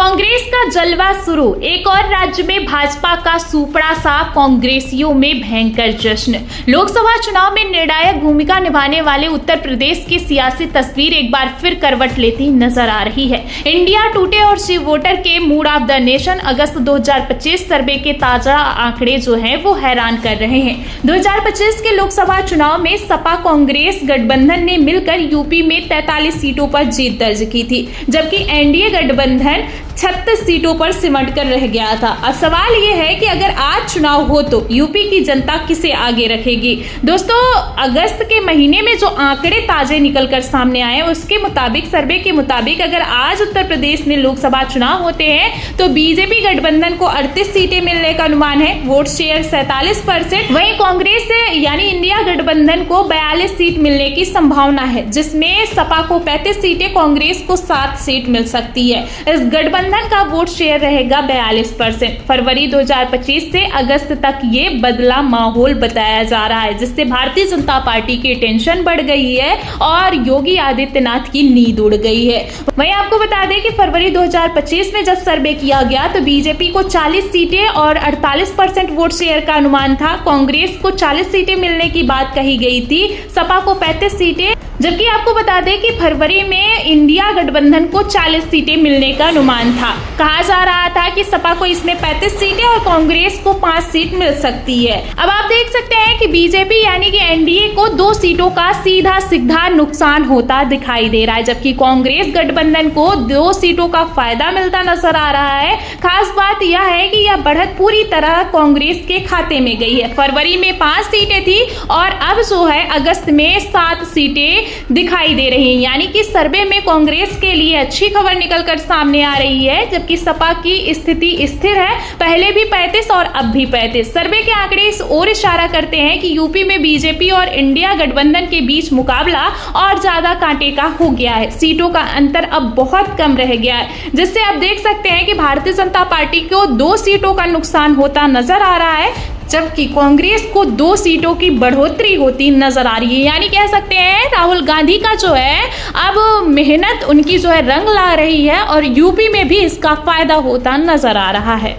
कांग्रेस का जलवा शुरू। एक और राज्य में भाजपा का सुपड़ा सा, कांग्रेसियों में भयंकर जश्न। लोकसभा चुनाव में निर्णायक भूमिका निभाने वाले उत्तर प्रदेश की सियासी तस्वीर एक बार फिर करवट लेती नजर आ रही है। इंडिया टुडे और सी वोटर के मूड ऑफ द नेशन अगस्त 2025 सर्वे के ताजा आंकड़े जो हैं वो हैरान कर रहे हैं। 2025 के लोकसभा चुनाव में सपा कांग्रेस गठबंधन ने मिलकर यूपी में 43 सीटों पर जीत दर्ज की थी, जबकि एनडीए गठबंधन 36 सीटों पर सिमट कर रह गया था। अब सवाल ये है कि अगर आज चुनाव हो तो यूपी की जनता किसे आगे रखेगी। दोस्तों, अगस्त के महीने में जो आंकड़े ताजे निकलकर सामने आए उसके मुताबिक, सर्वे के मुताबिक, अगर आज उत्तर प्रदेश में लोकसभा चुनाव होते हैं तो बीजेपी गठबंधन को 38 सीटें मिलने का अनुमान है, वोट शेयर 47%। वहीं कांग्रेस यानी इंडिया गठबंधन को 42 सीट मिलने की संभावना है, जिसमें सपा को 35 सीटें, कांग्रेस को 7 सीट मिल सकती है। इस गठबंधन का वोट शेयर रहेगा 42%। फरवरी 2025 से अगस्त तक ये बदला माहौल बताया जा रहा है, जिससे भारतीय जनता पार्टी की टेंशन बढ़ गई है और योगी आदित्यनाथ की नींद उड़ गई है। वहीं आपको बता दें कि फरवरी 2025 में जब सर्वे किया गया तो बीजेपी को 40 सीटें और 48% वोट शेयर का अनुमान था। कांग्रेस को 40 सीटें मिलने की बात कही गई थी, सपा को 35 सीटें, जबकि आपको बता दें कि फरवरी में इंडिया गठबंधन को 40 सीटें मिलने का अनुमान था। कहा जा रहा था कि सपा को इसमें 35 सीटें और कांग्रेस को 5 सीट मिल सकती है। अब आप देख सकते हैं कि बीजेपी यानी कि एनडीए को 2 सीटों का सीधा नुकसान होता दिखाई दे रहा है, जबकि कांग्रेस गठबंधन को 2 सीटों का फायदा मिलता नजर आ रहा है। खास बात यह है कि यह बढ़त पूरी तरह कांग्रेस के खाते में गई है। फरवरी में 5 सीटें थी और अब जो है अगस्त में 7 सीटें दिखाई दे रही हैं, यानी कि सर्वे में कांग्रेस के लिए अच्छी खबर निकलकर सामने आ रही है, जबकि सपा की स्थिति स्थिर है, पहले भी 35 और अब भी 35। सर्वे के आंकड़े इस ओर इशारा करते हैं कि यूपी में बीजेपी और इंडिया गठबंधन के बीच मुकाबला और ज्यादा कांटे का हो गया है। सीटों का अंतर अब बहुत कम रह गया है, जिससे आप देख सकते हैं कि भारतीय जनता पार्टी को 2 सीटों का नुकसान होता नजर आ रहा है, जबकि कांग्रेस को 2 सीटों की बढ़ोतरी होती नजर आ रही है। यानी कह सकते हैं राहुल गांधी का जो है अब मेहनत उनकी जो है रंग ला रही है और यूपी में भी इसका फायदा होता नजर आ रहा है।